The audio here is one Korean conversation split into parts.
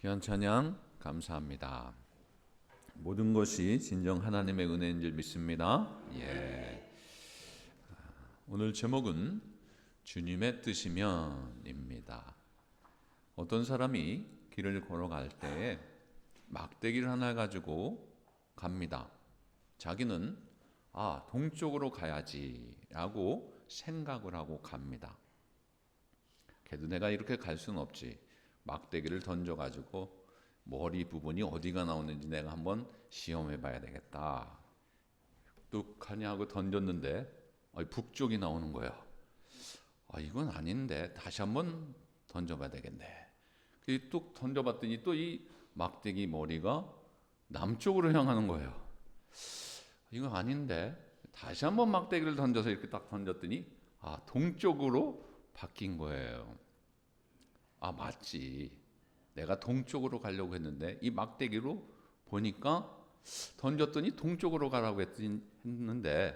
귀한 찬양 감사합니다. 모든 것이 진정 하나님의 은혜인 줄 믿습니다. 예. 오늘 제목은 주님의 뜻이면입니다. 어떤 사람이 길을 걸어갈 때에 막대기를 하나 가지고 갑니다. 자기는 동쪽으로 가야지라고 생각을 하고 갑니다. 그래도 내가 이렇게 갈 수는 없지. 막대기를 던져가지고 머리 부분이 어디가 나오는지 내가 한번 시험해 봐야 되겠다. 뚝하니 하고 던졌는데 북쪽이 나오는 거야. 이건 아닌데 다시 한번 던져봐야 되겠네. 뚝 던져봤더니 또 이 막대기 머리가 남쪽으로 향하는 거예요. 이거 아닌데 다시 한번 막대기를 던져서 이렇게 딱 던졌더니 동쪽으로 바뀐 거예요. 맞지. 내가 동쪽으로 가려고 했는데 이 막대기로 보니까 던졌더니 동쪽으로 가라고 했는데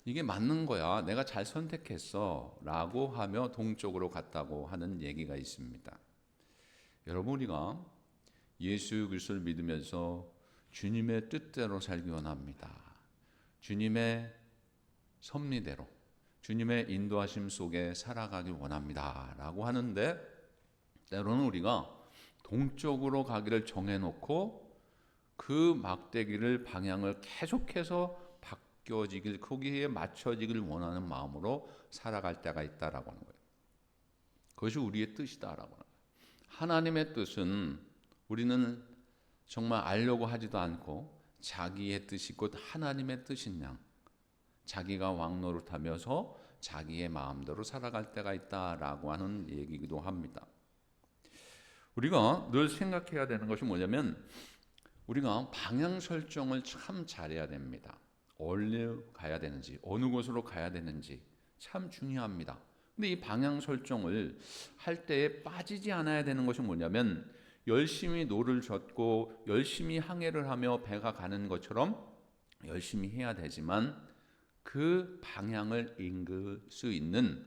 이게 맞는 거야. 내가 잘 선택했어 라고 하며 동쪽으로 갔다고 하는 얘기가 있습니다. 여러분, 우리가 예수 그리스도를 믿으면서 주님의 뜻대로 살기 원합니다. 주님의 섭리대로, 주님의 인도하심 속에 살아가길 원합니다 라고 하는데, 때로는 우리가 동쪽으로 가기를 정해놓고 그 막대기를 방향을 계속해서 바뀌어지길, 거기에 맞춰지길 원하는 마음으로 살아갈 때가 있다라고 하는 거예요. 그것이 우리의 뜻이다라고 하는 거예요. 하나님의 뜻은 우리는 정말 알려고 하지도 않고 자기의 뜻이 곧 하나님의 뜻인 양, 자기가 왕노릇하면서 자기의 마음대로 살아갈 때가 있다라고 하는 얘기이기도 합니다. 우리가 늘 생각해야 되는 것이 뭐냐면, 우리가 방향 설정을 참 잘해야 됩니다. 어디로 가야 되는지, 어느 곳으로 가야 되는지 참 중요합니다. 근데 이 방향 설정을 할 때에 빠지지 않아야 되는 것이 뭐냐면, 열심히 노를 젓고 열심히 항해를 하며 배가 가는 것처럼 열심히 해야 되지만 그 방향을 읽을 수 있는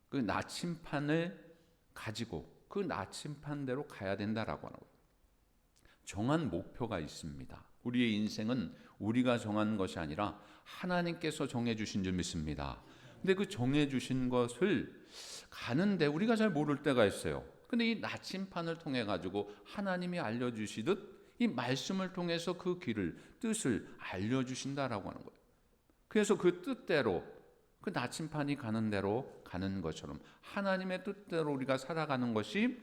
그 나침판을 가지고 그 나침판대로 가야 된다라고 하는 거예요. 정한 목표가 있습니다. 우리의 인생은 우리가 정한 것이 아니라 하나님께서 정해주신 줄 믿습니다. 근데 그 정해주신 것을 가는데 우리가 잘 모를 때가 있어요. 근데 이 나침판을 통해 가지고 하나님이 알려주시듯 이 말씀을 통해서 그 길을, 뜻을 알려주신다라고 하는 거예요. 그래서 그 뜻대로, 그 나침판이 가는 대로 가는 것처럼 하나님의 뜻대로 우리가 살아가는 것이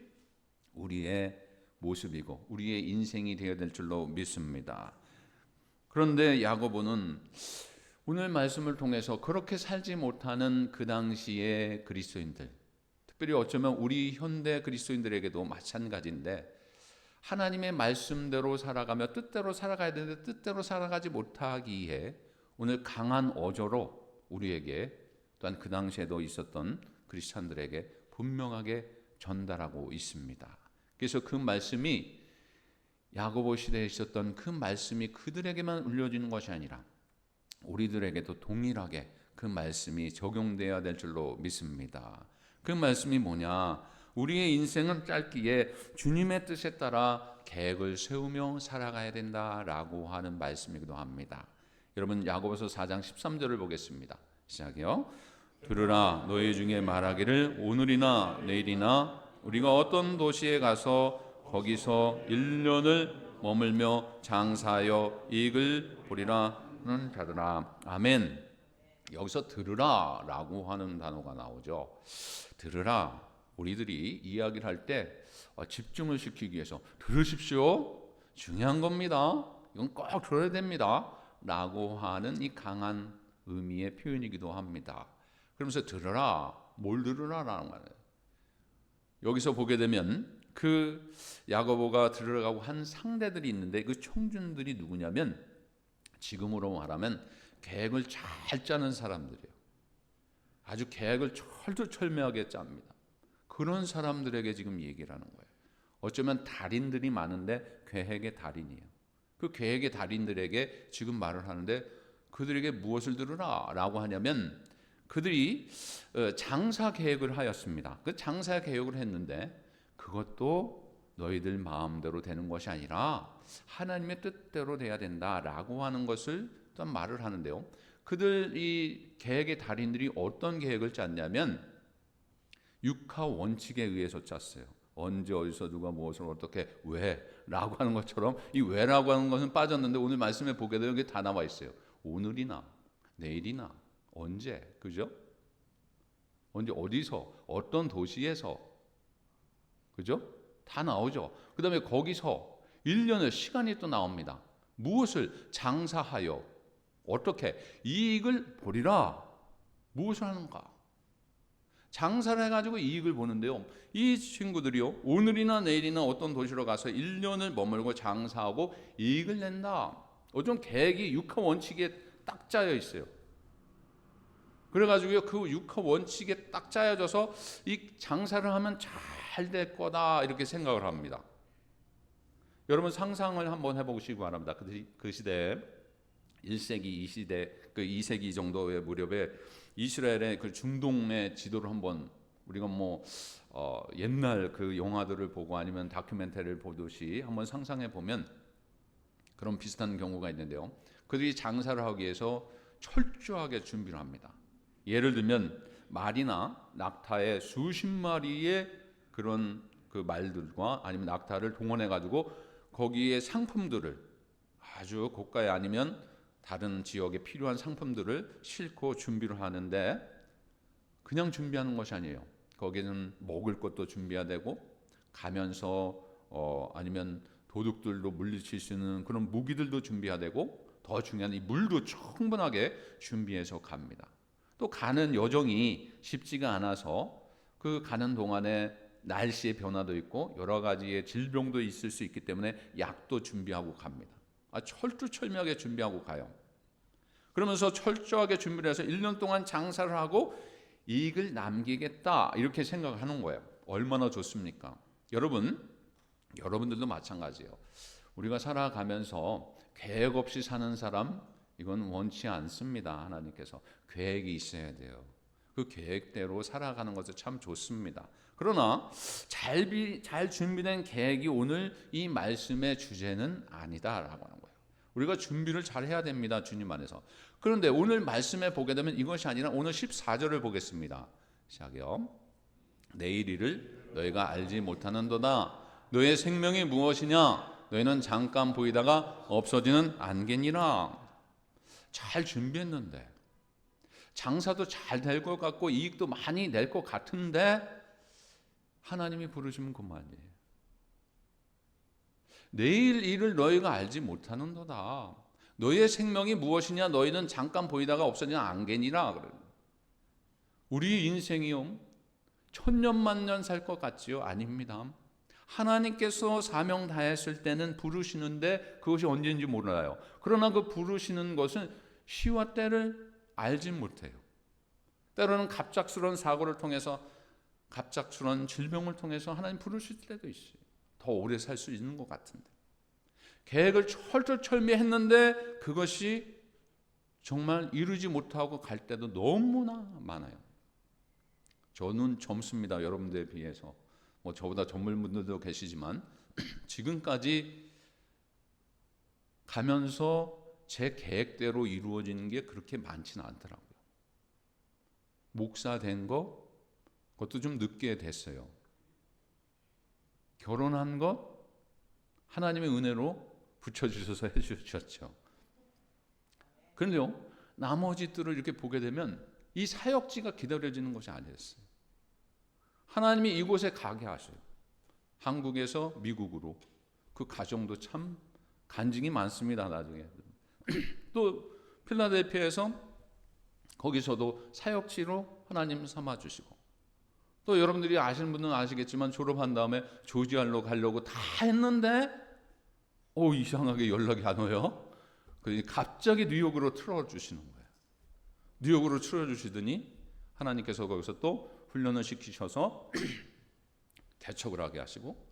우리의 모습이고 우리의 인생이 되어야 될 줄로 믿습니다. 그런데 야고보는 오늘 말씀을 통해서 그렇게 살지 못하는 그 당시의 그리스도인들, 특별히 어쩌면 우리 현대 그리스도인들에게도 마찬가지인데, 하나님의 말씀대로 살아가며 뜻대로 살아가야 되는데 뜻대로 살아가지 못하기에 오늘 강한 어조로 우리에게, 또한 그 당시에도 있었던 크리스찬들에게 분명하게 전달하고 있습니다. 그래서 그 말씀이, 야고보 시대에 있었던 그 말씀이 그들에게만 울려지는 것이 아니라 우리들에게도 동일하게 그 말씀이 적용되어야 될 줄로 믿습니다. 그 말씀이 뭐냐? 우리의 인생은 짧기에 주님의 뜻에 따라 계획을 세우며 살아가야 된다라고 하는 말씀이기도 합니다. 여러분, 야고보서 4장 13절을 보겠습니다. 시작해요. 들으라, 너희 중에 말하기를 오늘이나 내일이나 우리가 어떤 도시에 가서 거기서 1년을 머물며 장사하여 이익을 보리라는 자들아. 아멘. 여기서 들으라 라고 하는 단어가 나오죠. 들으라, 우리들이 이야기를 할 때 집중을 시키기 위해서 들으십시오, 중요한 겁니다, 이건 꼭 들어야 됩니다 라고 하는 이 강한 의미의 표현이기도 합니다. 그러면서 들으라, 뭘 들으라라는 거예요. 여기서 보게 되면 그 야고보가 들으라고 한 상대들이 있는데, 그 청중들이 누구냐면 지금으로 말하면 계획을 잘 짜는 사람들이에요. 아주 계획을 철두철미하게 짭니다. 그런 사람들에게 지금 얘기를 하는 거예요. 어쩌면 달인들이 많은데 계획의 달인이에요. 그 계획의 달인들에게 지금 말을 하는데, 그들에게 무엇을 들으라 라고 하냐면, 그들이 장사 계획을 하였습니다. 그 장사 계획을 했는데 그것도 너희들 마음대로 되는 것이 아니라 하나님의 뜻대로 돼야 된다라고 하는 것을 또 말을 하는데요. 그들 이 계획의 달인들이 어떤 계획을 짰냐면 육하 원칙에 의해서 짰어요. 언제 어디서 누가 무엇을 어떻게 왜라고 하는 것처럼 이 왜라고 하는 것은 빠졌는데 오늘 말씀에 보게 되면 이게 다 나와 있어요. 오늘이나 내일이나 언제, 그죠? 언제 어디서 어떤 도시에서, 그죠? 다 나오죠. 그 다음에 거기서 1년의 시간이 또 나옵니다. 무엇을 장사하여 어떻게 이익을 보리라. 무엇을 하는가? 장사를 해가지고 이익을 보는데요. 이 친구들이요, 오늘이나 내일이나 어떤 도시로 가서 1년을 머물고 장사하고 이익을 낸다. 어떤 계획이 육하 원칙에 딱 짜여 있어요. 그래가지고요, 그 육하 원칙에 딱 짜여져서 이 장사를 하면 잘 될 거다 이렇게 생각을 합니다. 여러분 상상을 한번 해보시기 바랍니다. 그 시대에 1세기, 2시대, 그 2세기 정도의 무렵에 이스라엘의 그 중동의 지도를 한번 우리가 옛날 그 영화들을 보고 아니면 다큐멘터리를 보듯이 한번 상상해 보면 그런 비슷한 경우가 있는데요. 그들이 장사를 하기 위해서 철저하게 준비를 합니다. 예를 들면 말이나 낙타의 수십 마리의 그런 그 말들과 아니면 낙타를 동원해 가지고 거기에 상품들을 아주 고가의 아니면 다른 지역에 필요한 상품들을 싣고 준비를 하는데 그냥 준비하는 것이 아니에요. 거기는 먹을 것도 준비해야 되고 가면서 아니면 도둑들도 물리칠 수 있는 그런 무기들도 준비해야 되고 더 중요한 이 물도 충분하게 준비해서 갑니다. 또 가는 여정이 쉽지가 않아서 그 가는 동안에 날씨의 변화도 있고 여러 가지의 질병도 있을 수 있기 때문에 약도 준비하고 갑니다. 철두철미하게 준비하고 가요. 그러면서 철저하게 준비를 해서 1년 동안 장사를 하고 이익을 남기겠다 이렇게 생각하는 거예요. 얼마나 좋습니까? 여러분들도 마찬가지예요. 우리가 살아가면서 계획 없이 사는 사람 이건 원치 않습니다. 하나님께서 계획이 있어야 돼요. 그 계획대로 살아가는 것은 참 좋습니다. 그러나 잘 준비된 계획이 오늘 이 말씀의 주제는 아니다라고 하는 거예요. 우리가 준비를 잘 해야 됩니다. 주님 안에서. 그런데 오늘 말씀에 보게 되면 이것이 아니라 오늘 14절을 보겠습니다. 시작이요. 내일 일을 너희가 알지 못하는도다. 너의 생명이 무엇이냐? 너희는 잠깐 보이다가 없어지는 안개니라. 잘 준비했는데 장사도 잘 될 것 같고 이익도 많이 낼 것 같은데 하나님이 부르시면 그만이에요. 내일 일을 너희가 알지 못하는도다. 너희의 생명이 무엇이냐? 너희는 잠깐 보이다가 없어지는 안개니라. 그래요. 우리 인생이요 1000년만년 살 것 같지요? 아닙니다. 하나님께서 사명 다했을 때는 부르시는데 그것이 언제인지 몰라요. 그러나 그 부르시는 것은 시와 때를 알지 못해요. 때로는 갑작스러운 사고를 통해서 갑작스러운 질병을 통해서 하나님 부르실 때도 있어요. 더 오래 살 수 있는 것 같은데 계획을 철저철미했는데 그것이 정말 이루지 못하고 갈 때도 너무나 많아요. 저는 젊습니다. 여러분들에 비해서 저보다 젊은 분들도 계시지만 지금까지 가면서 제 계획대로 이루어지는 게 그렇게 많지는 않더라고요. 목사 된 거 그것도 좀 늦게 됐어요. 결혼한 것 하나님의 은혜로 붙여주셔서 해주셨죠. 그런데요 나머지들을 이렇게 보게 되면 이 사역지가 기다려지는 것이 아니었어요. 하나님이 이곳에 가게 하셔요. 한국에서 미국으로 그 가정도 참 간증이 많습니다. 나중에 또 필라델피아에서 거기서도 사역지로 하나님 삼아주시고 또 여러분들이 아시는 분은 아시겠지만 졸업한 다음에 조지아로 가려고 다 했는데 이상하게 연락이 안 와요. 갑자기 뉴욕으로 틀어주시는 거예요. 뉴욕으로 틀어주시더니 하나님께서 거기서 또 훈련을 시키셔서 개척을 하게 하시고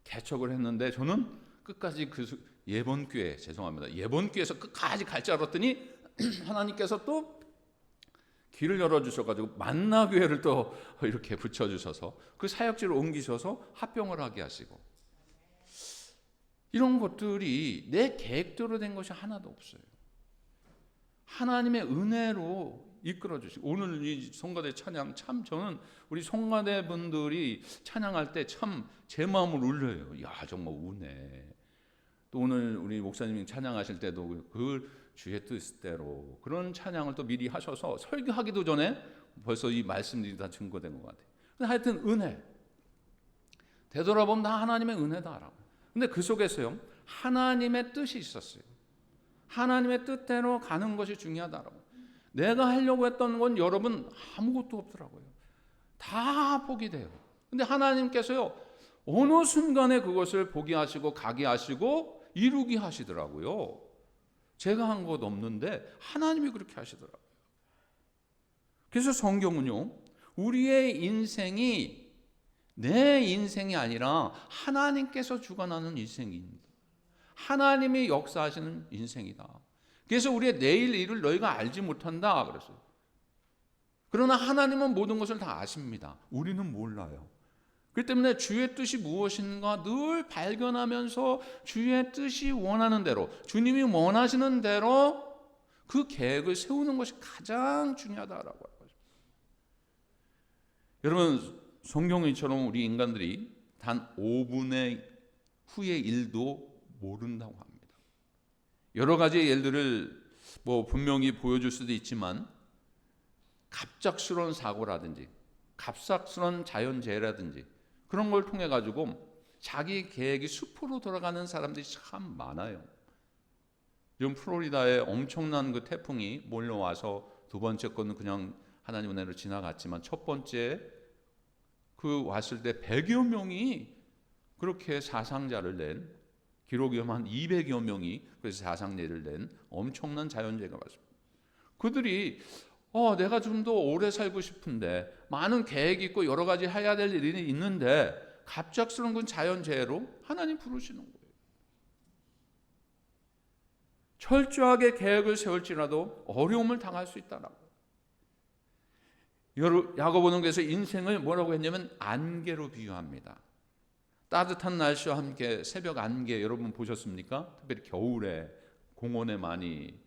개척을 했는데 저는 끝까지 그 예본교회에서 끝까지 갈 줄 알았더니 하나님께서 또 길을 열어주셔가지고 만나교회를 또 이렇게 붙여주셔서 그 사역지로 옮기셔서 합병을 하게 하시고 이런 것들이 내 계획대로 된 것이 하나도 없어요. 하나님의 은혜로 이끌어 주시고, 오늘 이 성가대 찬양, 참 저는 우리 성가대 분들이 찬양할 때 참 제 마음을 울려요. 야, 정말 은혜. 또 오늘 우리 목사님이 찬양하실 때도 그 주의 뜻대로 그런 찬양을 또 미리 하셔서 설교하기도 전에 벌써 이 말씀들이 다 증거된 것 같아요. 근데 하여튼 은혜, 되돌아보면 다 하나님의 은혜다라고. 근데 그 속에서요, 하나님의 뜻이 있었어요. 하나님의 뜻대로 가는 것이 중요하다라고. 내가 하려고 했던 건 여러분 아무것도 없더라고요. 다 포기돼요. 근데 하나님께서요, 어느 순간에 그것을 포기하시고 가게 하시고 이루게 하시더라고요. 제가 한 것 없는데 하나님이 그렇게 하시더라고요. 그래서 성경은요, 우리의 인생이 내 인생이 아니라 하나님께서 주관하는 인생입니다. 하나님이 역사하시는 인생이다. 그래서 우리의 내일 일을 너희가 알지 못한다 그랬어요. 그러나 하나님은 모든 것을 다 아십니다. 우리는 몰라요. 그렇기 때문에 주의 뜻이 무엇인가 늘 발견하면서 주의 뜻이 원하는 대로, 주님이 원하시는 대로 그 계획을 세우는 것이 가장 중요하다라고 하는 거죠. 여러분, 성경처럼 우리 인간들이 단 5분의 후의 일도 모른다고 합니다. 여러 가지 예들을 분명히 보여줄 수도 있지만, 갑작스러운 사고라든지 갑작스러운 자연재해라든지 그런 걸 통해 가지고 자기 계획이 숲으로 돌아가는 사람들이 참 많아요. 지금 플로리다에 엄청난 그 태풍이 몰려와서 두 번째 거는 그냥 하나님 은혜로 지나갔지만, 첫 번째 그 왔을 때 100여 명이 그렇게 사상자를 낸, 기록이 한 200여 명이 그래서 사상자를 낸 엄청난 자연재해가 왔습니다. 그들이 내가 좀 더 오래 살고 싶은데, 많은 계획이 있고 여러 가지 해야 될 일이 있는데 갑작스러운 그 자연재해로 하나님 부르시는 거예요. 철저하게 계획을 세울지라도 어려움을 당할 수 있다라고. 야고보는 그래서 인생을 뭐라고 했냐면 안개로 비유합니다. 따뜻한 날씨와 함께 새벽 안개, 여러분 보셨습니까? 특별히 겨울에 공원에 많이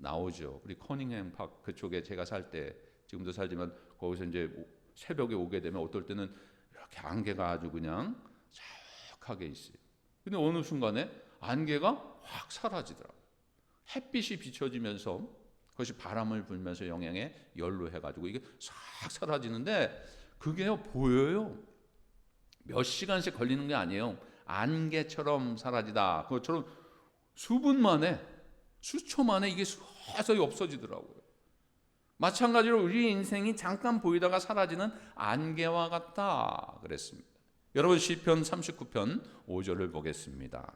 나오죠. 우리 커닝햄 파크 그쪽에 제가 살 때, 지금도 살지만 거기서 이제 새벽에 오게 되면 어떨 때는 이렇게 안개가 아주 그냥 자욱하게 있어요. 근데 어느 순간에 안개가 확 사라지더라고요. 햇빛이 비춰지면서 그것이 바람을 불면서 영향에 연로해가지고 이게 싹 사라지는데, 그게요 보여요. 몇 시간씩 걸리는 게 아니에요. 안개처럼 사라지다. 그것처럼 수분 만에, 수초 만에 이게 서서히 없어지더라고요. 마찬가지로 우리 인생이 잠깐 보이다가 사라지는 안개와 같다 그랬습니다. 여러분, 시편 39편 5절을 보겠습니다.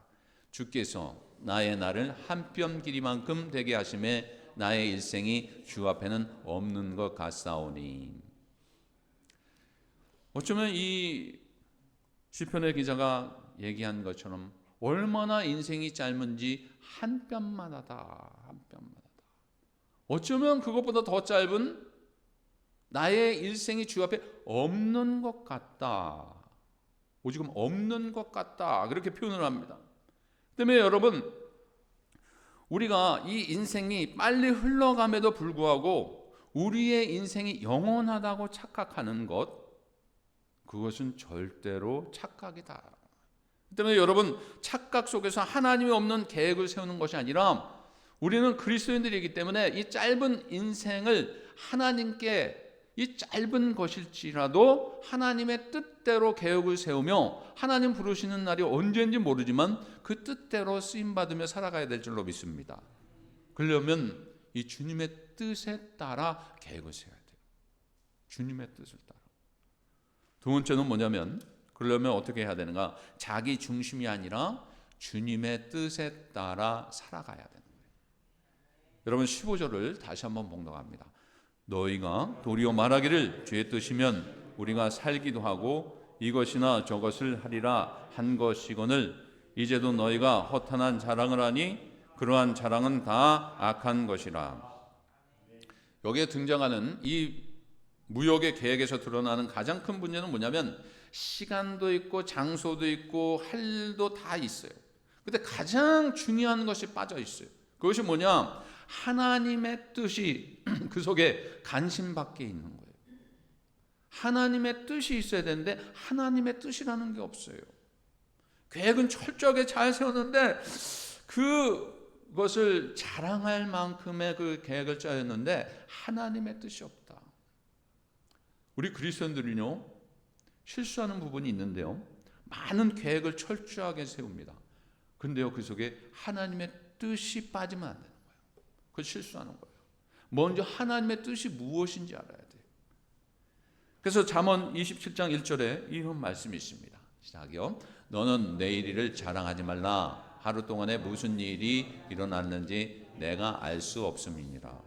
주께서 나의 날을 한 뼘 길이만큼 되게 하심에 나의 일생이 주 앞에는 없는 것 같사오니. 어쩌면 이 시편의 기자가 얘기한 것처럼 얼마나 인생이 짧은지 한 뼘마다다, 한 뼘마다다. 어쩌면 그것보다 더 짧은 나의 일생이 주 앞에 없는 것 같다, 오직은 없는 것 같다, 그렇게 표현을 합니다. 때문에 여러분, 우리가 이 인생이 빨리 흘러감에도 불구하고 우리의 인생이 영원하다고 착각하는 것, 그것은 절대로 착각이다. 때문에 여러분, 착각 속에서 하나님이 없는 계획을 세우는 것이 아니라, 우리는 그리스도인들이기 때문에 이 짧은 인생을 하나님께, 이 짧은 것일지라도 하나님의 뜻대로 계획을 세우며, 하나님 부르시는 날이 언제인지 모르지만 그 뜻대로 쓰임받으며 살아가야 될 줄로 믿습니다. 그러려면 이 주님의 뜻에 따라 계획을 세워야 돼요. 주님의 뜻을 따라. 두 번째는 뭐냐면, 그러려면 어떻게 해야 되는가? 자기 중심이 아니라 주님의 뜻에 따라 살아가야 되는 거예요. 여러분, 15절을 다시 한번 봉독합니다. 너희가 도리어 말하기를 주의 뜻이면 우리가 살기도 하고 이것이나 저것을 하리라 한 것이거늘 이제도 너희가 허탄한 자랑을 하니 그러한 자랑은 다 악한 것이라. 여기에 등장하는 이 무역의 계획에서 드러나는 가장 큰 문제는 뭐냐면, 시간도 있고 장소도 있고 할 일도 다 있어요. 근데 가장 중요한 것이 빠져 있어요. 그것이 뭐냐? 하나님의 뜻이 그 속에 간신밖에 있는 거예요. 하나님의 뜻이 있어야 되는데 하나님의 뜻이라는 게 없어요. 계획은 철저하게 잘 세웠는데 그것을 자랑할 만큼의 그 계획을 짜였는데 하나님의 뜻이 없다. 우리 그리스도인들은요, 실수하는 부분이 있는데요, 많은 계획을 철저하게 세웁니다. 근데요, 그 속에 하나님의 뜻이 빠지면 안 되는 거예요. 그걸 실수하는 거예요. 먼저 하나님의 뜻이 무엇인지 알아야 돼요. 그래서 잠언 27장 1절에 이런 말씀이 있습니다. 시작이요. 너는 내일 일을 자랑하지 말라. 하루 동안에 무슨 일이 일어났는지 내가 알 수 없음이니라.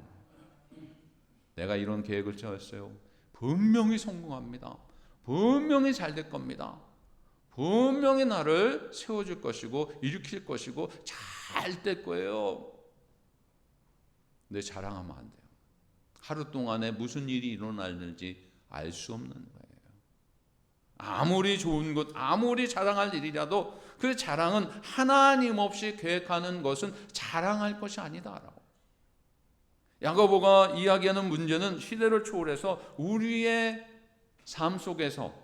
내가 이런 계획을 세웠어요. 분명히 성공합니다. 분명히 잘 될 겁니다. 분명히 나를 세워줄 것이고 일으킬 것이고 잘 될 거예요. 근데 자랑하면 안 돼요. 하루 동안에 무슨 일이 일어났는지 알 수 없는 거예요. 아무리 좋은 것, 아무리 자랑할 일이라도 그 자랑은 하나님 없이 계획하는 것은 자랑할 것이 아니다라고. 야고보가 이야기하는 문제는 시대를 초월해서 우리의 삶 속에서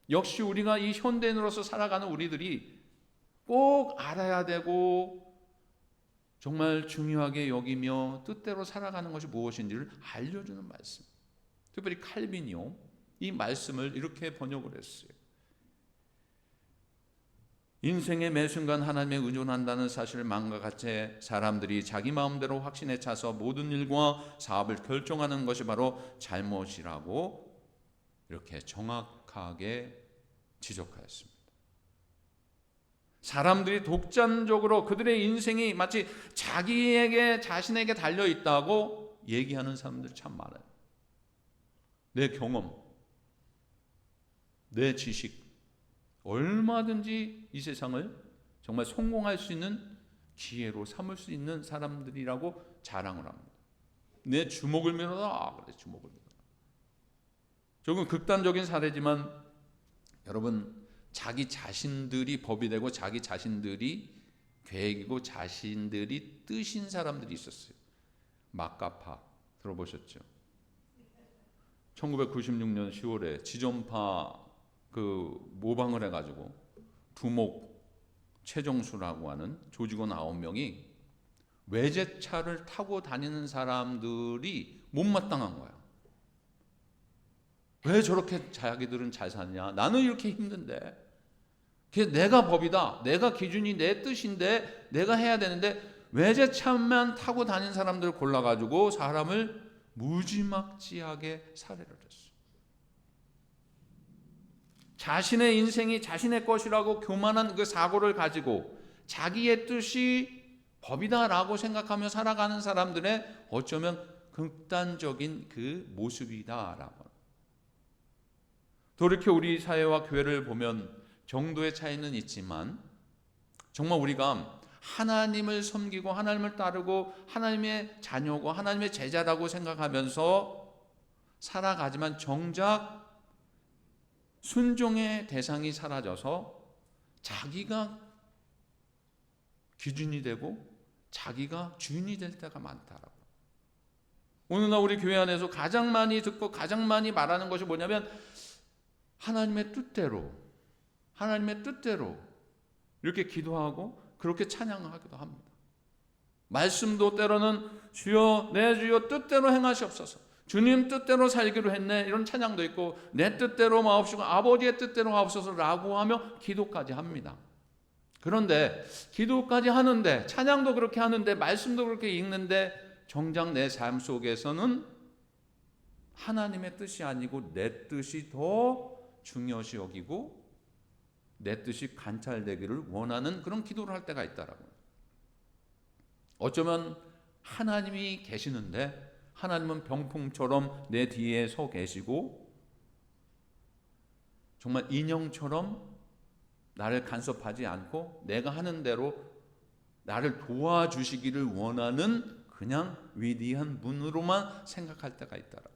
역시 우리가 이 현대인으로서 살아가는 우리들이 꼭 알아야 되고 정말 중요하게 여기며 뜻대로 살아가는 것이 무엇인지를 알려주는 말씀. 특별히 칼빈이요, 이 말씀을 이렇게 번역을 했어요. 인생의 매 순간 하나님에 의존한다는 사실을 망각한 사람들이 자기 마음대로 확신에 차서 모든 일과 사업을 결정하는 것이 바로 잘못이라고 이렇게 정확하게 지적하였습니다. 사람들이 독단적으로 그들의 인생이 마치 자신에게 달려있다고 얘기하는 사람들이 참 많아요. 내 경험, 내 지식, 얼마든지 이 세상을 정말 성공할 수 있는 기회로 삼을 수 있는 사람들이라고 자랑을 합니다. 내 주먹을 밀어라. 그래, 주먹을 밀어라. 조금 극단적인 사례지만 여러분, 자기 자신들이 법이 되고 자기 자신들이 계획이고 자신들이 뜻인 사람들이 있었어요. 마카파 들어보셨죠? 1996년 10월에 지존파 모방을 해가지고 두목 최정수라고 하는 조직원 9명이 외제차를 타고 다니는 사람들이 못마땅한 거야. 왜 저렇게 자기들은 잘 사냐? 나는 이렇게 힘든데. 그게 내가 법이다. 내가 기준이 내 뜻인데 내가 해야 되는데 외제차만 타고 다니는 사람들을 골라가지고 사람을 무지막지하게 살해를 했어. 자신의 인생이 자신의 것이라고 교만한 그 사고를 가지고 자기의 뜻이 법이다라고 생각하며 살아가는 사람들의 어쩌면 극단적인 그 모습이다라고. 돌이켜 우리 사회와 교회를 보면 정도의 차이는 있지만 정말 우리가 하나님을 섬기고 하나님을 따르고 하나님의 자녀고 하나님의 제자라고 생각하면서 살아가지만 정작 순종의 대상이 사라져서 자기가 기준이 되고 자기가 주인이 될 때가 많다라고. 오늘날 우리 교회 안에서 가장 많이 듣고 가장 많이 말하는 것이 뭐냐면 하나님의 뜻대로 이렇게 기도하고 그렇게 찬양하기도 합니다. 말씀도 때로는 주여 내 주여 뜻대로 행하시옵소서, 주님 뜻대로 살기로 했네, 이런 찬양도 있고 내 뜻대로 마옵시고 아버지의 뜻대로 하옵소서라고 하며 기도까지 합니다. 그런데 기도까지 하는데 찬양도 그렇게 하는데 말씀도 그렇게 읽는데 정작 내 삶 속에서는 하나님의 뜻이 아니고 내 뜻이 더 중요시 여기고 내 뜻이 관찰되기를 원하는 그런 기도를 할 때가 있다라고요. 어쩌면 하나님이 계시는데 하나님은 병풍처럼 내 뒤에 서 계시고 정말 인형처럼 나를 간섭하지 않고 내가 하는 대로 나를 도와주시기를 원하는 그냥 위대한 분으로만 생각할 때가 있다라고.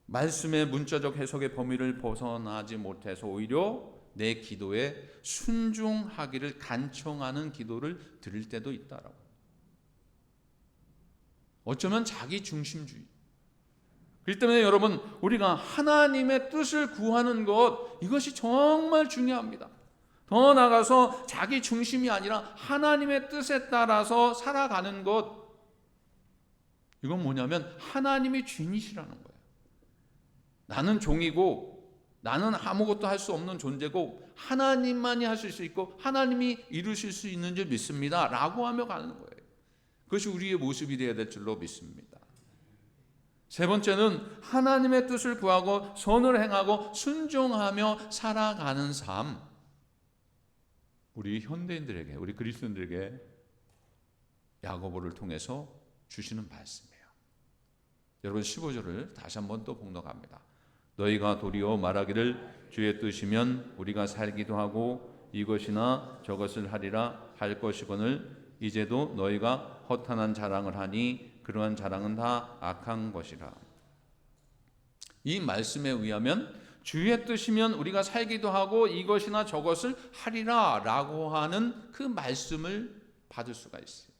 말씀의 문자적 해석의 범위를 벗어나지 못해서 오히려 내 기도에 순종하기를 간청하는 기도를 드릴 때도 있다라고. 어쩌면 자기 중심주의. 그렇기 때문에 여러분, 우리가 하나님의 뜻을 구하는 것, 이것이 정말 중요합니다. 더 나아가서 자기 중심이 아니라 하나님의 뜻에 따라서 살아가는 것, 이건 뭐냐면 하나님이 주인이시라는 거예요. 나는 종이고 나는 아무것도 할 수 없는 존재고 하나님만이 하실 수 있고 하나님이 이루실 수 있는 줄 믿습니다 라고 하며 가는 거예요. 그것이 우리의 모습이 되어야 될 줄로 믿습니다. 세 번째는 하나님의 뜻을 구하고 선을 행하고 순종하며 살아가는 삶. 우리 현대인들에게, 우리 그리스도인들에게 야고보를 통해서 주시는 말씀이에요. 여러분 15절을 다시 한번 또 봉독합니다. 너희가 도리어 말하기를 주의 뜻이면 우리가 살기도 하고 이것이나 저것을 하리라 할 것이거늘 이제도 너희가 허탄한 자랑을 하니 그러한 자랑은 다 악한 것이라. 이 말씀에 의하면 주의 뜻이면 우리가 살기도 하고 이것이나 저것을 하리라 라고 하는 그 말씀을 받을 수가 있어요.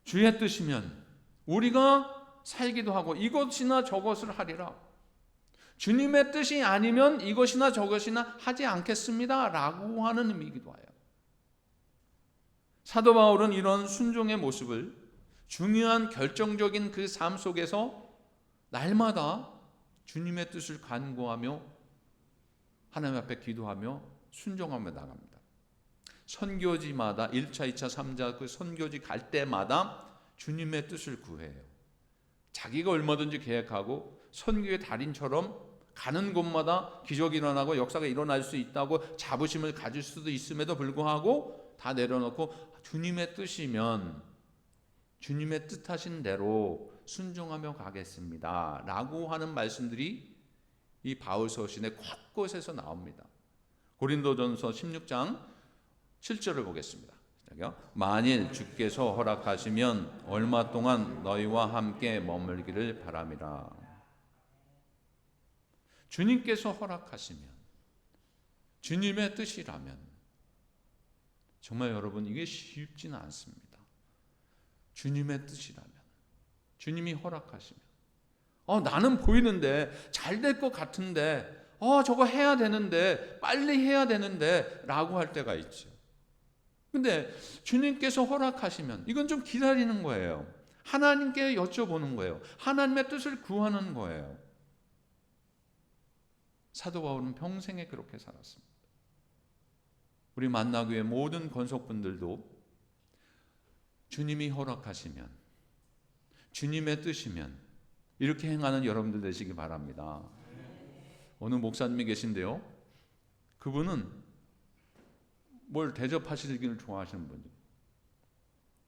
주의 뜻이면 우리가 살기도 하고 이것이나 저것을 하리라. 주님의 뜻이 아니면 이것이나 저것이나 하지 않겠습니다 라고 하는 의미이기도 해요. 사도 바울은 이런 순종의 모습을 중요한 결정적인 그 삶 속에서 날마다 주님의 뜻을 간구하며 하나님 앞에 기도하며 순종하며 나갑니다. 선교지마다 1차, 2차, 3차 그 선교지 갈 때마다 주님의 뜻을 구해요. 자기가 얼마든지 계획하고 선교의 달인처럼 가는 곳마다 기적이 일어나고 역사가 일어날 수 있다고 자부심을 가질 수도 있음에도 불구하고 다 내려놓고 주님의 뜻이면 주님의 뜻하신 대로 순종하며 가겠습니다 라고 하는 말씀들이 이 바울 서신의 곳곳에서 나옵니다. 고린도전서 16장 7절을 보겠습니다. 만일 주께서 허락하시면 얼마 동안 너희와 함께 머물기를 바람이라. 주님께서 허락하시면, 주님의 뜻이라면, 정말 여러분 이게 쉽지는 않습니다. 주님의 뜻이라면, 주님이 허락하시면, 나는 보이는데 잘 될 것 같은데, 저거 해야 되는데, 빨리 해야 되는데 라고 할 때가 있죠. 근데 주님께서 허락하시면 이건 좀 기다리는 거예요. 하나님께 여쭤보는 거예요. 하나님의 뜻을 구하는 거예요. 사도 바울은 평생에 그렇게 살았습니다. 우리 만나교회 모든 권속분들도 주님이 허락하시면, 주님의 뜻이면 이렇게 행하는 여러분들 되시기 바랍니다. 어느 목사님이 계신데요, 그분은 뭘 대접하시기를 좋아하시는 분이에요.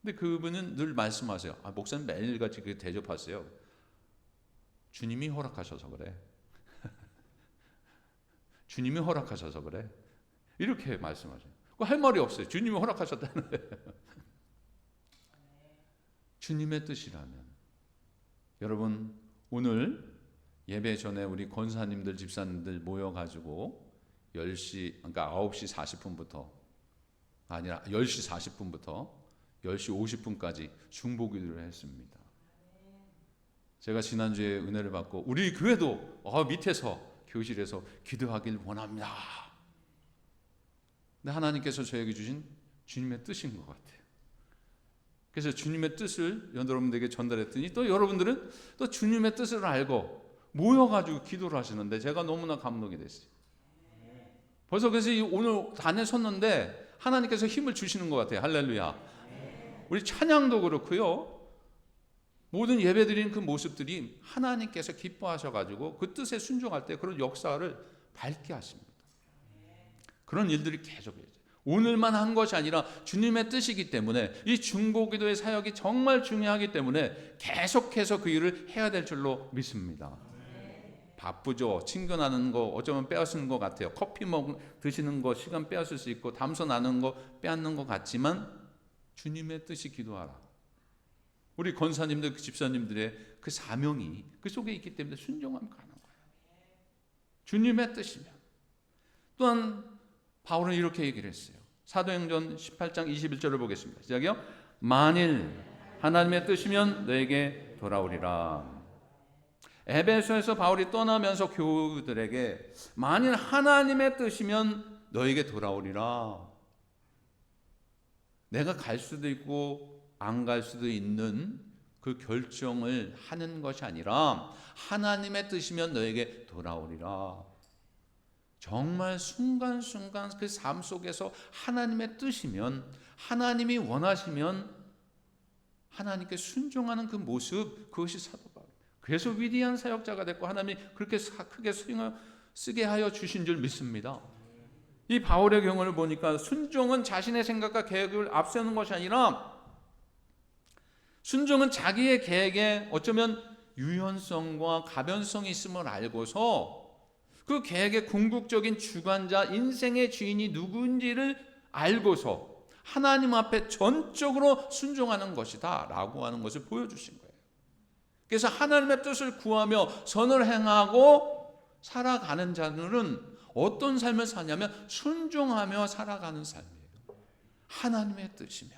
근데 그분은 늘 말씀하세요. 목사님 매일같이 그 대접하세요. 주님이 허락하셔서 그래. 주님이 허락하셔서 그래. 이렇게 말씀하세요. 할 말이 없어요. 주님이 허락하셨다는데. 주님의 뜻이라면. 여러분 오늘 예배 전에 우리 권사님들 집사님들 모여가지고 10시 그러니까 9시 40분부터 아니라 10시 40분부터 10시 50분까지 중보기도를 했습니다. 제가 지난주에 은혜를 받고 우리 교회도 밑에서 교실에서 기도하길 원합니다. 근데 하나님께서 저에게 주신 주님의 뜻인 것 같아요. 그래서 주님의 뜻을 여러분들에게 전달했더니 또 여러분들은 또 주님의 뜻을 알고 모여가지고 기도를 하시는데 제가 너무나 감동이 됐어요. 벌써 그래서 오늘 단에 섰는데 하나님께서 힘을 주시는 것 같아요. 할렐루야. 우리 찬양도 그렇고요. 모든 예배드리는 그 모습들이 하나님께서 기뻐하셔가지고 그 뜻에 순종할 때 그런 역사를 밝게 하십니다. 그런 일들이 계속해요. 오늘만 한 것이 아니라 주님의 뜻이기 때문에 이 중보기도의 사역이 정말 중요하기 때문에 계속해서 그 일을 해야 될 줄로 믿습니다. 바쁘죠. 친근하는 거 어쩌면 빼앗는 것 같아요. 커피 드시는 거 시간 빼앗을 수 있고 담소 나는 거 빼앗는 것 같지만 주님의 뜻이 기도하라. 우리 권사님들 집사님들의 그 사명이 그 속에 있기 때문에 순종하면 가는 거예요. 주님의 뜻이면 또한 바울은 이렇게 얘기를 했어요. 사도행전 18장 21절을 보겠습니다. 시작이요. 만일 하나님의 뜻이면 너에게 돌아오리라. 에베소에서 바울이 떠나면서 교우들에게 만일 하나님의 뜻이면 너에게 돌아오리라. 내가 갈 수도 있고 안 갈 수도 있는 그 결정을 하는 것이 아니라 하나님의 뜻이면 너에게 돌아오리라. 정말 순간순간 그 삶 속에서 하나님의 뜻이면, 하나님이 원하시면 하나님께 순종하는 그 모습, 그것이 사도 바울. 그래서 위대한 사역자가 됐고 하나님이 그렇게 크게 쓰게 하여 주신 줄 믿습니다. 이 바울의 경우를 보니까 순종은 자신의 생각과 계획을 앞세우는 것이 아니라 순종은 자기의 계획에 어쩌면 유연성과 가변성이 있음을 알고서 그 계획의 궁극적인 주관자, 인생의 주인이 누구인지를 알고서 하나님 앞에 전적으로 순종하는 것이다 라고 하는 것을 보여주신 거예요. 그래서 하나님의 뜻을 구하며 선을 행하고 살아가는 자들은 어떤 삶을 사냐면 순종하며 살아가는 삶이에요. 하나님의 뜻이며.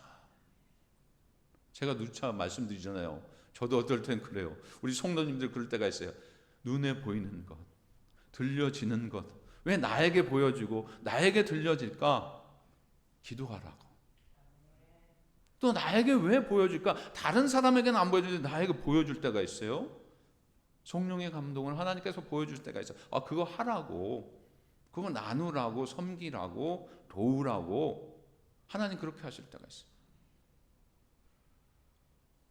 제가 누차 말씀드리잖아요. 저도 어떨 땐 그래요. 우리 성도님들 그럴 때가 있어요. 눈에 보이는 것, 들려지는 것, 왜 나에게 보여지고 나에게 들려질까? 기도하라고. 또 나에게 왜 보여줄까? 다른 사람에게는 안 보여주는데 나에게 보여줄 때가 있어요. 성령의 감동을 하나님께서 보여줄 때가 있어요. 그거 하라고, 그거 나누라고, 섬기라고, 도우라고 하나님 그렇게 하실 때가 있어요.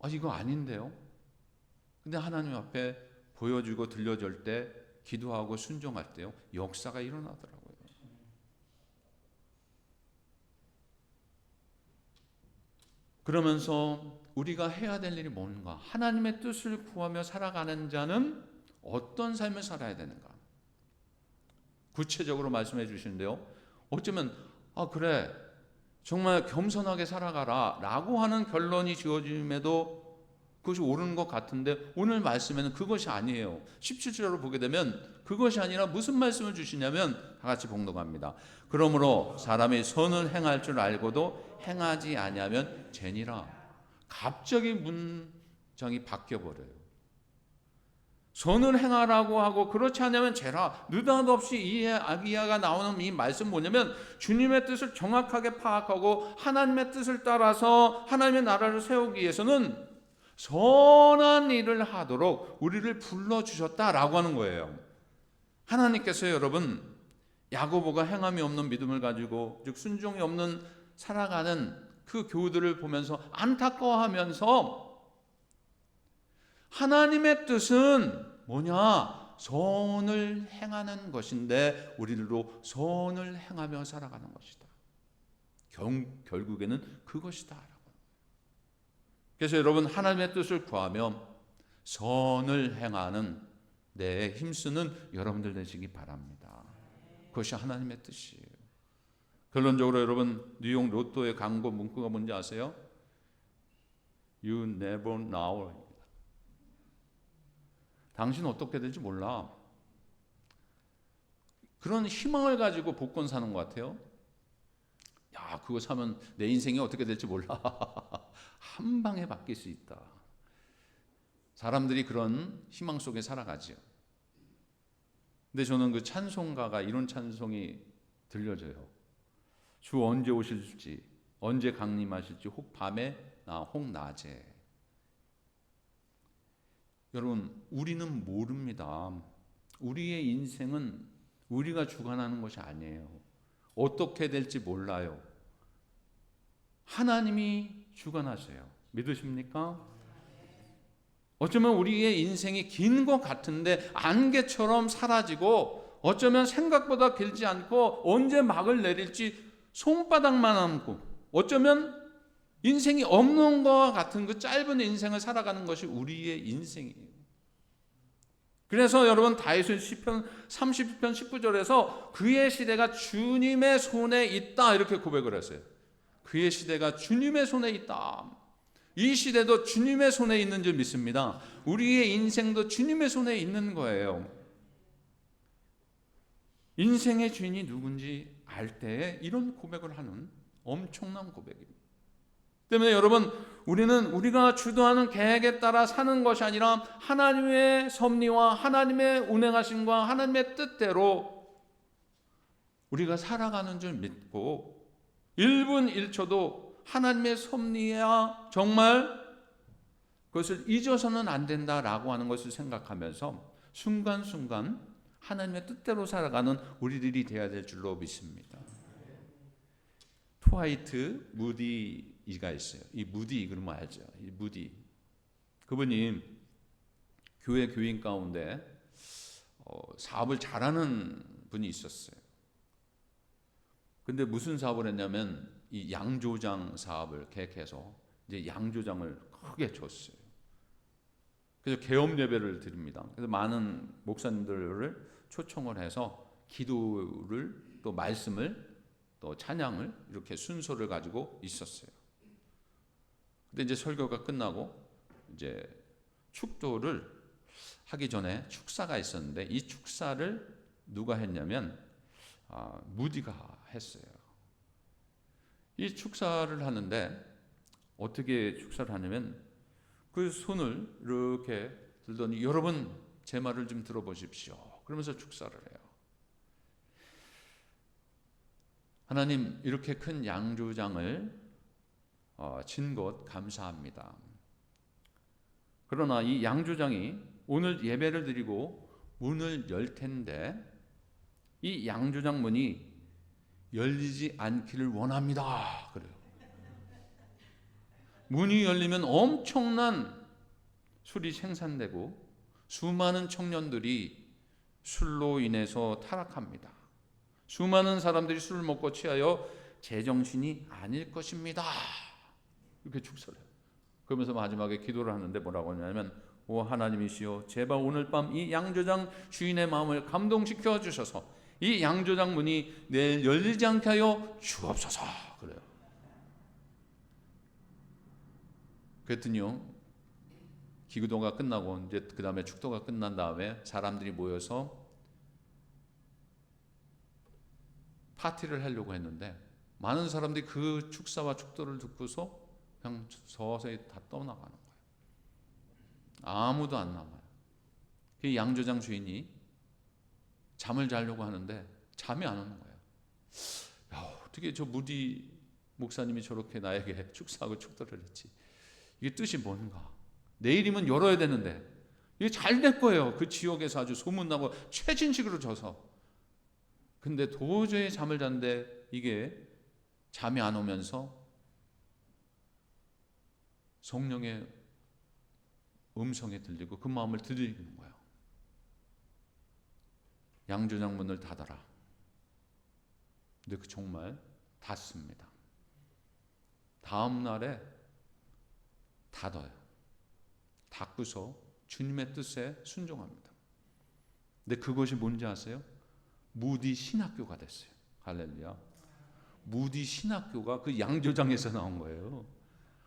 이거 아닌데요? 근데 하나님 앞에 보여주고 들려줄 때, 기도하고 순종할 때요, 역사가 일어나더라고요. 그러면서 우리가 해야 될 일이 뭔가? 하나님의 뜻을 구하며 살아가는 자는 어떤 삶을 살아야 되는가? 구체적으로 말씀해 주시는데요. 어쩌면 그래, 정말 겸손하게 살아가라 라고 하는 결론이 지어짐에도 그것이 옳은 것 같은데 오늘 말씀에는 그것이 아니에요. 17절로 보게 되면 그것이 아니라 무슨 말씀을 주시냐면 다 같이 봉독합니다. 그러므로 사람이 선을 행할 줄 알고도 행하지 아니하면 죄니라. 갑자기 문장이 바뀌어버려요. 선을 행하라고 하고 그렇지 않으면 죄라. 느닷없이 이해가 나오는 이 말씀 뭐냐면 주님의 뜻을 정확하게 파악하고 하나님의 뜻을 따라서 하나님의 나라를 세우기 위해서는 선한 일을 하도록 우리를 불러주셨다라고 하는 거예요. 하나님께서 여러분 야고보가 행함이 없는 믿음을 가지고 즉 순종이 없는 살아가는 그 교우들을 보면서 안타까워하면서 하나님의 뜻은 뭐냐? 선을 행하는 것인데 우리들도 선을 행하며 살아가는 것이다. 결국에는 그것이다. 그래서 여러분 하나님의 뜻을 구하며 선을 행하는 데 힘쓰는 여러분들 되시기 바랍니다. 그것이 하나님의 뜻이에요. 결론적으로 여러분 뉴욕 로또의 광고 문구가 뭔지 아세요? You never know. 당신 어떻게 될지 몰라. 그런 희망을 가지고 복권 사는 것 같아요. 야, 그거 사면 내 인생이 어떻게 될지 몰라. 한 방에 바뀔 수 있다. 사람들이 그런 희망 속에 살아가죠. 근데 저는 그 찬송가가 이런 찬송이 들려져요. 주 언제 오실지, 언제 강림하실지, 혹 밤에 혹 낮에. 여러분, 우리는 모릅니다. 우리의 인생은 우리가 주관하는 것이 아니에요. 어떻게 될지 몰라요. 하나님이 주관하세요. 믿으십니까? 어쩌면 우리의 인생이 긴 것 같은데 안개처럼 사라지고 어쩌면 생각보다 길지 않고 언제 막을 내릴지 손바닥만 남고 어쩌면 인생이 없는 것 같은 그 짧은 인생을 살아가는 것이 우리의 인생이에요. 그래서 여러분 다윗은 시편 30편 19절에서 그의 시대가 주님의 손에 있다 이렇게 고백을 했어요. 그의 시대가 주님의 손에 있다. 이 시대도 주님의 손에 있는 줄 믿습니다. 우리의 인생도 주님의 손에 있는 거예요. 인생의 주인이 누군지 알 때에 이런 고백을 하는 엄청난 고백입니다. 때문에 여러분, 우리는 우리가 주도하는 계획에 따라 사는 것이 아니라 하나님의 섭리와 하나님의 운행하심과 하나님의 뜻대로 우리가 살아가는 줄 믿고 1분 1초도 하나님의 섭리야 정말 그것을 잊어서는 안 된다라고 하는 것을 생각하면서 순간순간 하나님의 뜻대로 살아가는 우리들이 되어야 될 줄로 믿습니다. 트와이트 무디가 있어요. 이 무디 그러면 알죠? 이 무디 그분이 교회 교인 가운데 사업을 잘하는 분이 있었어요. 근데 무슨 사업을 했냐면 이 양조장 사업을 계획해서 이제 양조장을 크게 줬어요. 그래서 계엄 예배를 드립니다. 그래서 많은 목사님들을 초청을 해서 기도를 또 말씀을 또 찬양을 이렇게 순서를 가지고 있었어요. 근데 이제 설교가 끝나고 이제 축도를 하기 전에 축사가 있었는데 이 축사를 누가 했냐면 무디가 했어요. 이 축사를 하는데 어떻게 축사를 하냐면 그 손을 이렇게 들더니 여러분 제 말을 좀 들어보십시오. 그러면서 축사를 해요. 하나님 이렇게 큰 양조장을 진 것 감사합니다. 그러나 이 양조장이 오늘 예배를 드리고 문을 열 텐데 이 양조장 문이 열리지 않기를 원합니다. 그래요. 문이 열리면 엄청난 술이 생산되고 수많은 청년들이 술로 인해서 타락합니다. 수많은 사람들이 술을 먹고 취하여 제정신이 아닐 것입니다. 이렇게 축사를 해요. 그러면서 마지막에 기도를 하는데 뭐라고 하냐면 오 하나님이시여 제발 오늘 밤 이 양조장 주인의 마음을 감동시켜 주셔서 이 양조장 문이 내일 열리지 않게 하여 주옵소서. 그래요. 그랬더니요 기도가 끝나고 이제 그 다음에 축도가 끝난 다음에 사람들이 모여서 파티를 하려고 했는데 많은 사람들이 그 축사와 축도를 듣고서 그냥 서서히 다 떠나가는 거예요. 아무도 안 남아요. 그 양조장 주인이 잠을 자려고 하는데 잠이 안 오는 거예요. 야, 어떻게 저 무디 목사님이 저렇게 나에게 축사하고 축도를 했지? 이게 뜻이 뭔가? 내일이면 열어야 되는데 이게 잘 될 거예요. 그 지역에서 아주 소문나고 최진식으로 져서. 근데 도저히 잠을 잤는데 이게 잠이 안 오면서 성령의 음성에 들리고 그 마음을 들리는 거예요. 양조장 문을 닫아라. 근데 그 정말 닫습니다. 다음 날에 닫아요. 닫고서 주님의 뜻에 순종합니다. 근데 그것이 뭔지 아세요? 무디 신학교가 됐어요. 할렐루야. 무디 신학교가 그 양조장에서 나온 거예요.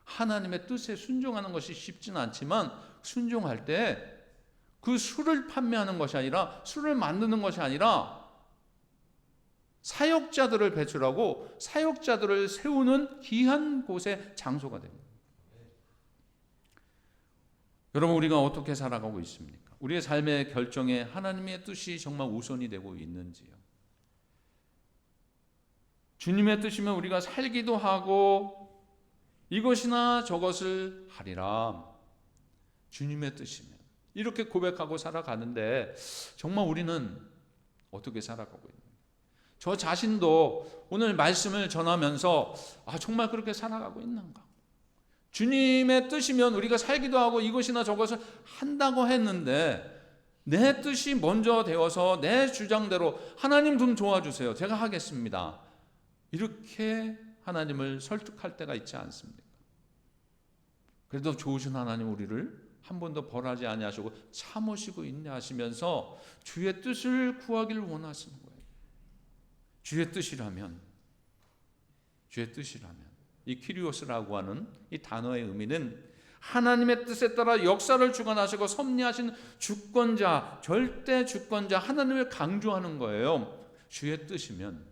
하나님의 뜻에 순종하는 것이 쉽지는 않지만 순종할 때 그 술을 판매하는 것이 아니라 술을 만드는 것이 아니라 사역자들을 배출하고 사역자들을 세우는 귀한 곳의 장소가 됩니다. 여러분 우리가 어떻게 살아가고 있습니까? 우리의 삶의 결정에 하나님의 뜻이 정말 우선이 되고 있는지요? 주님의 뜻이면 우리가 살기도 하고 이것이나 저것을 하리라. 주님의 뜻이면 이렇게 고백하고 살아가는데 정말 우리는 어떻게 살아가고 있는가? 저 자신도 오늘 말씀을 전하면서 정말 그렇게 살아가고 있는가? 주님의 뜻이면 우리가 살기도 하고 이것이나 저것을 한다고 했는데 내 뜻이 먼저 되어서 내 주장대로 하나님 좀 도와주세요. 제가 하겠습니다. 이렇게 하나님을 설득할 때가 있지 않습니까? 그래도 좋으신 하나님 우리를 한 번도 벌하지 아니하시고 참으시고 인내하시면서 주의 뜻을 구하기를 원하시는 거예요. 주의 뜻이라면 이 키리오스라고 하는 이 단어의 의미는 하나님의 뜻에 따라 역사를 주관하시고 섭리하신 주권자, 절대 주권자 하나님을 강조하는 거예요. 주의 뜻이면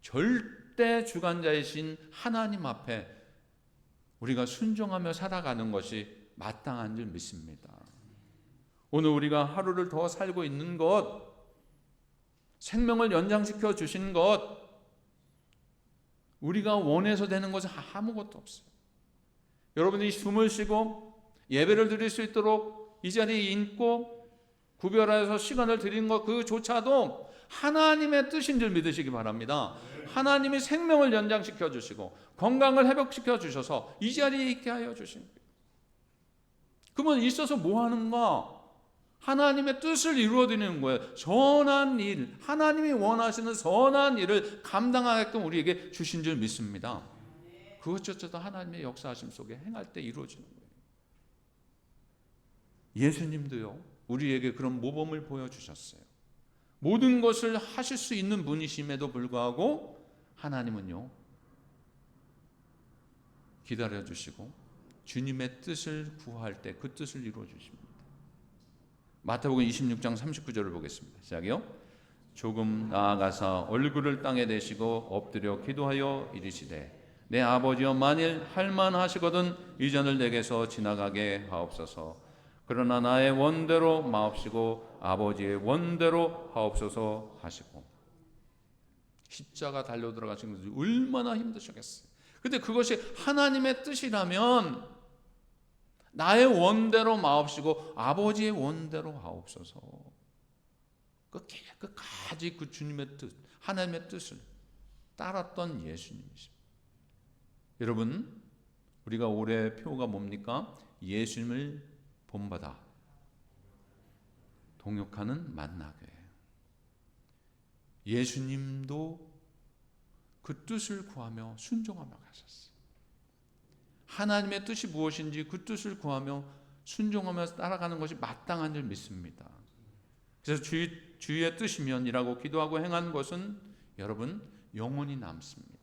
절대 주관자이신 하나님 앞에 우리가 순종하며 살아가는 것이 마땅한 줄 믿습니다. 오늘 우리가 하루를 더 살고 있는 것, 생명을 연장시켜 주신 것, 우리가 원해서 되는 것은 아무것도 없어요. 여러분이 숨을 쉬고 예배를 드릴 수 있도록 이 자리에 있고 구별해서 시간을 드리는 것 그조차도 하나님의 뜻인 줄 믿으시기 바랍니다. 하나님이 생명을 연장시켜 주시고 건강을 회복시켜 주셔서 이 자리에 있게 하여 주신 거예요. 그러면 있어서 뭐 하는가? 하나님의 뜻을 이루어드리는 거예요. 선한 일, 하나님이 원하시는 선한 일을 감당하게끔 우리에게 주신 줄 믿습니다. 그것조차도 하나님의 역사하심 속에 행할 때 이루어지는 거예요. 예수님도요, 우리에게 그런 모범을 보여주셨어요. 모든 것을 하실 수 있는 분이심에도 불구하고 하나님은요, 기다려주시고 주님의 뜻을 구할 때 그 뜻을 이루어주십니다. 마태복음 26장 39절을 보겠습니다. 시작이요. 조금 나아가사 얼굴을 땅에 대시고 엎드려 기도하여 이르시되 내 아버지여 만일 할만하시거든 이 잔을 내게서 지나가게 하옵소서. 그러나 나의 원대로 마옵시고 아버지의 원대로 하옵소서 하시고. 십자가 달려 들어가신 것이 얼마나 힘드셨겠어요. 근데 그것이 하나님의 뜻이라면 나의 원대로 마옵시고 아버지의 원대로 하옵소서. 끝까지 그 주님의 뜻, 하나님의 뜻을 따랐던 예수님이십니다. 여러분, 우리가 올해 표가 뭡니까? 예수님을 본받아 동역하는 만나교회예요. 예수님도 그 뜻을 구하며 순종하며 가셨어요. 하나님의 뜻이 무엇인지 그 뜻을 구하며 순종하며 따라가는 것이 마땅한 줄 믿습니다. 그래서 주의 뜻이면이라고 기도하고 행한 것은 여러분 영원히 남습니다.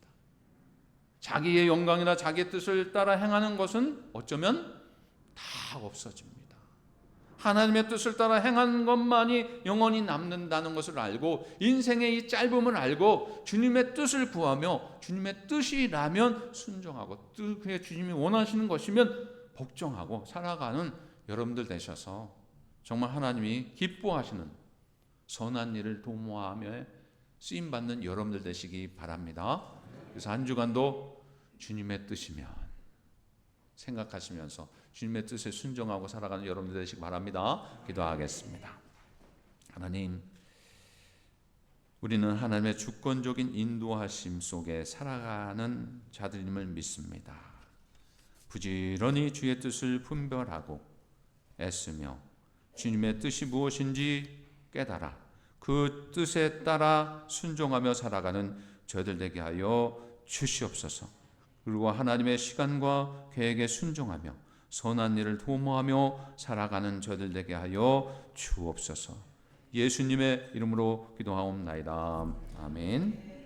자기의 영광이나 자기의 뜻을 따라 행하는 것은 어쩌면 다 없어집니다. 하나님의 뜻을 따라 행한 것만이 영원히 남는다는 것을 알고 인생의 이 짧음을 알고 주님의 뜻을 구하며 주님의 뜻이라면 순종하고 그게 주님이 원하시는 것이면 복종하고 살아가는 여러분들 되셔서 정말 하나님이 기뻐하시는 선한 일을 도모하며 쓰임받는 여러분들 되시기 바랍니다. 그래서 한 주간도 주님의 뜻이면 생각하시면서 주님의 뜻에 순종하고 살아가는 여러분들 되시기 바랍니다. 기도하겠습니다. 하나님, 우리는 하나님의 주권적인 인도하심 속에 살아가는 자들임을 믿습니다. 부지런히 주의 뜻을 분별하고 애쓰며 주님의 뜻이 무엇인지 깨달아 그 뜻에 따라 순종하며 살아가는 저희들 되게 하여 주시옵소서. 그리고 하나님의 시간과 계획에 순종하며 선한 일을 도모하며 살아가는 저희들 되게 하여 주옵소서. 예수님의 이름으로 기도하옵나이다. 아멘.